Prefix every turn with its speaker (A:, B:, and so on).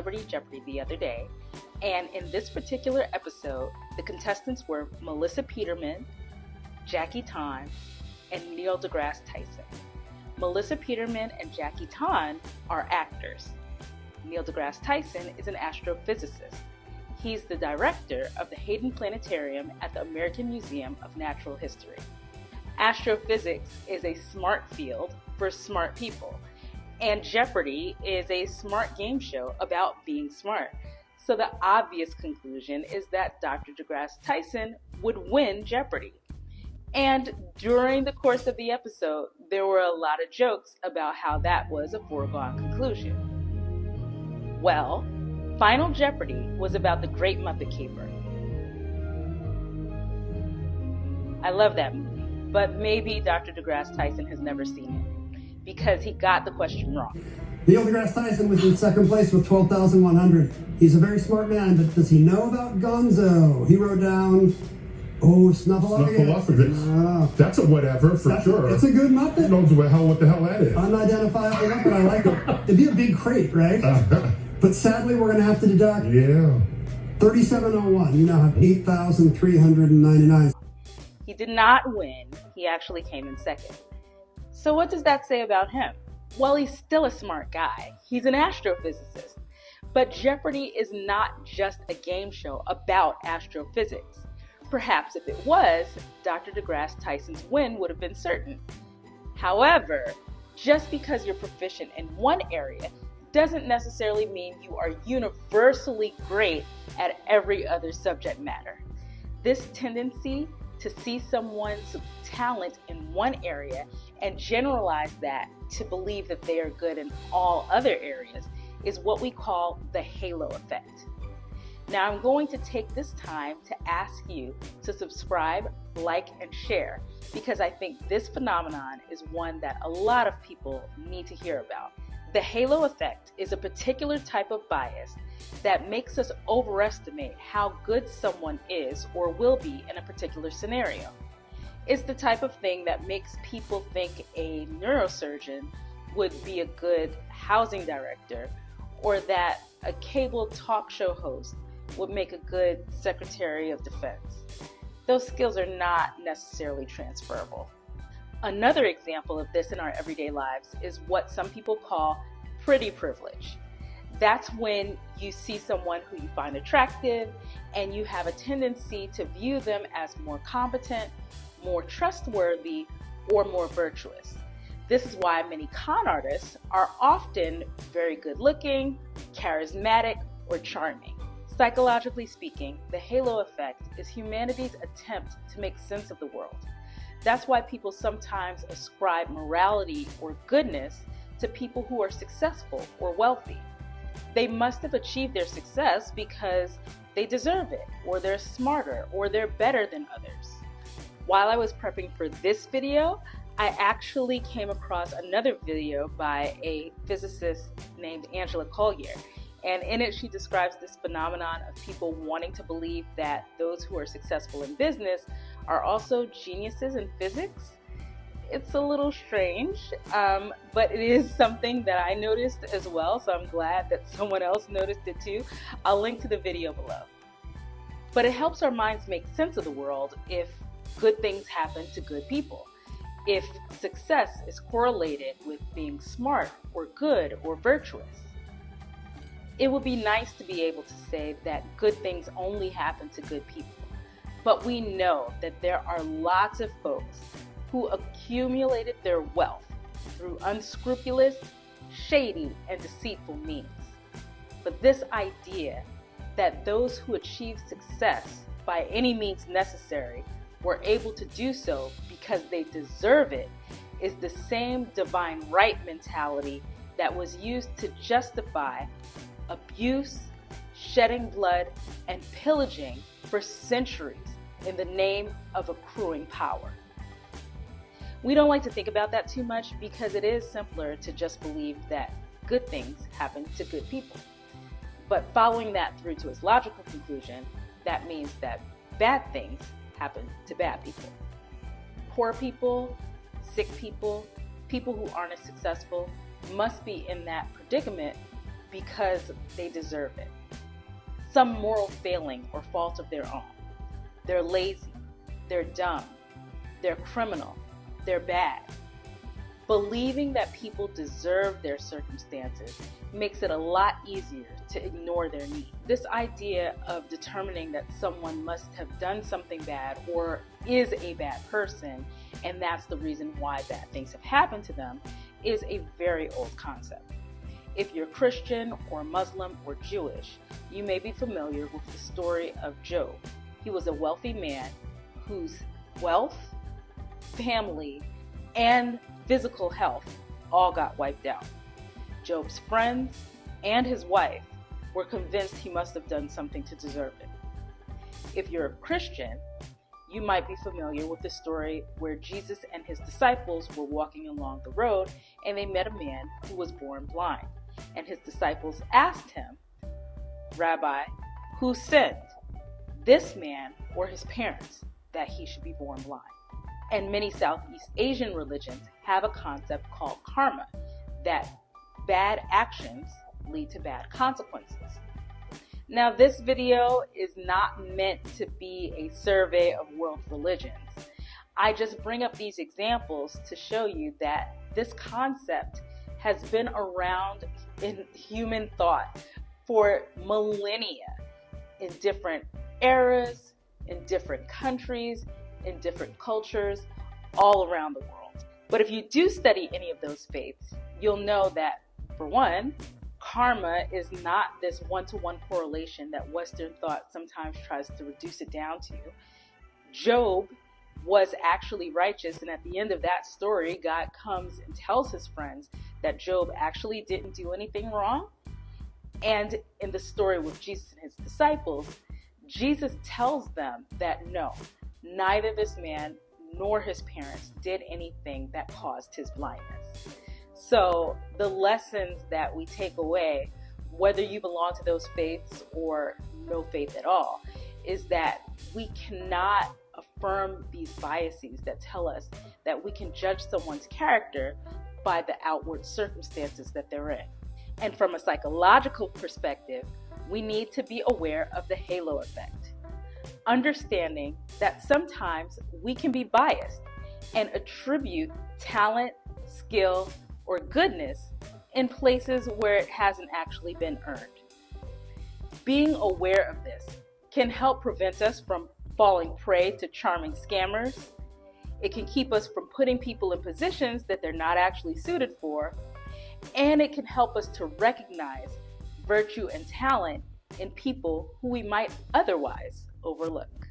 A: Celebrity Jeopardy the other day, and in this particular episode, the contestants were Melissa Peterman, Jackie Tan, and Neil deGrasse Tyson. Melissa Peterman and Jackie Tan are actors. Neil deGrasse Tyson is an astrophysicist. He's the director of the Hayden Planetarium at the American Museum of Natural History. Astrophysics is a smart field for smart people, and Jeopardy is a smart game show about being smart. So the obvious conclusion is that Dr. deGrasse Tyson would win Jeopardy. And during the course of the episode, there were a lot of jokes about how that was a foregone conclusion. Well, Final Jeopardy was about the Great Muppet Caper. I love that movie, but maybe Dr. deGrasse Tyson has never seen it because he got the question wrong.
B: Neil deGrasse Tyson was in second place with 12,100. He's a very smart man, but does he know about Gonzo? He wrote down, Snuffleupagus.
C: That's a whatever, sure.
B: It's a good Muppet.
C: Who knows what the hell that is?
B: Unidentifiable Muppet, I like it. It'd be a big crate, right? But sadly, we're going to have to deduct 3701. You now have 8,399.
A: He did not win. He actually came in second. So what does that say about him? Well, he's still a smart guy. He's an astrophysicist. But Jeopardy is not just a game show about astrophysics. Perhaps if it was, Dr. deGrasse Tyson's win would have been certain. However, just because you're proficient in one area doesn't necessarily mean you are universally great at every other subject matter. This tendency to see someone's talent in one area and generalize that to believe that they are good in all other areas is what we call the halo effect. Now I'm going to take this time to ask you to subscribe, like, and share because I think this phenomenon is one that a lot of people need to hear about. The halo effect is a particular type of bias that makes us overestimate how good someone is or will be in a particular scenario. It's the type of thing that makes people think a neurosurgeon would be a good housing director or that a cable talk show host would make a good Secretary of Defense. Those skills are not necessarily transferable. Another example of this in our everyday lives is what some people call pretty privilege. That's when you see someone who you find attractive and you have a tendency to view them as more competent, more trustworthy, or more virtuous. This is why many con artists are often very good looking, charismatic, or charming. Psychologically speaking, the halo effect is humanity's attempt to make sense of the world. That's why people sometimes ascribe morality or goodness to people who are successful or wealthy. They must have achieved their success because they deserve it, or they're smarter, or they're better than others. While I was prepping for this video, I actually came across another video by a physicist named Collier. And in it, she describes this phenomenon of people wanting to believe that those who are successful in business are also geniuses in physics. It's a little strange, but it is something that I noticed as well, so I'm glad that someone else noticed it too. I'll link to the video below. But it helps our minds make sense of the world if good things happen to good people. If success is correlated with being smart or good or virtuous. It would be nice to be able to say that good things only happen to good people. But we know that there are lots of folks who accumulated their wealth through unscrupulous, shady, and deceitful means. But this idea that those who achieve success by any means necessary were able to do so because they deserve it is the same divine right mentality that was used to justify abuse, shedding blood, and pillaging for centuries in the name of accruing power. We don't like to think about that too much because it is simpler to just believe that good things happen to good people. But following that through to its logical conclusion, that means that bad things happen to bad people. Poor people, sick people, people who aren't as successful must be in that predicament because they deserve it. Some moral failing or fault of their own. They're lazy, they're dumb, they're criminal, they're bad. Believing that people deserve their circumstances makes it a lot easier to ignore their need. This idea of determining that someone must have done something bad or is a bad person, and that's the reason why bad things have happened to them, is a very old concept. If you're Christian or Muslim or Jewish, you may be familiar with the story of Job. He was a wealthy man whose wealth, family, and physical health all got wiped out. Job's friends and his wife were convinced he must have done something to deserve it. If you're a Christian, you might be familiar with the story where Jesus and his disciples were walking along the road and they met a man who was born blind. And his disciples asked him, "Rabbi, who sinned, this man or his parents, that he should be born blind?" And many Southeast Asian religions have a concept called karma, that bad actions lead to bad consequences. Now, this video is not meant to be a survey of world religions. I just bring up these examples to show you that this concept has been around in human thought for millennia, in different eras, in different countries, in different cultures, all around the world. But if you do study any of those faiths, you'll know that, for one, karma is not this one-to-one correlation that Western thought sometimes tries to reduce it down to. Job was actually righteous, and at the end of that story, God comes and tells his friends that Job actually didn't do anything wrong. And in the story with Jesus and his disciples, Jesus tells them that no, neither this man nor his parents did anything that caused his blindness. So the lessons that we take away, whether you belong to those faiths or no faith at all, is that we cannot affirm these biases that tell us that we can judge someone's character by the outward circumstances that they're in. And from a psychological perspective, we need to be aware of the halo effect, understanding that sometimes we can be biased and attribute talent, skill, or goodness in places where it hasn't actually been earned. Being aware of this can help prevent us from falling prey to charming scammers. It can keep us from putting people in positions that they're not actually suited for, and it can help us to recognize virtue and talent in people who we might otherwise overlook.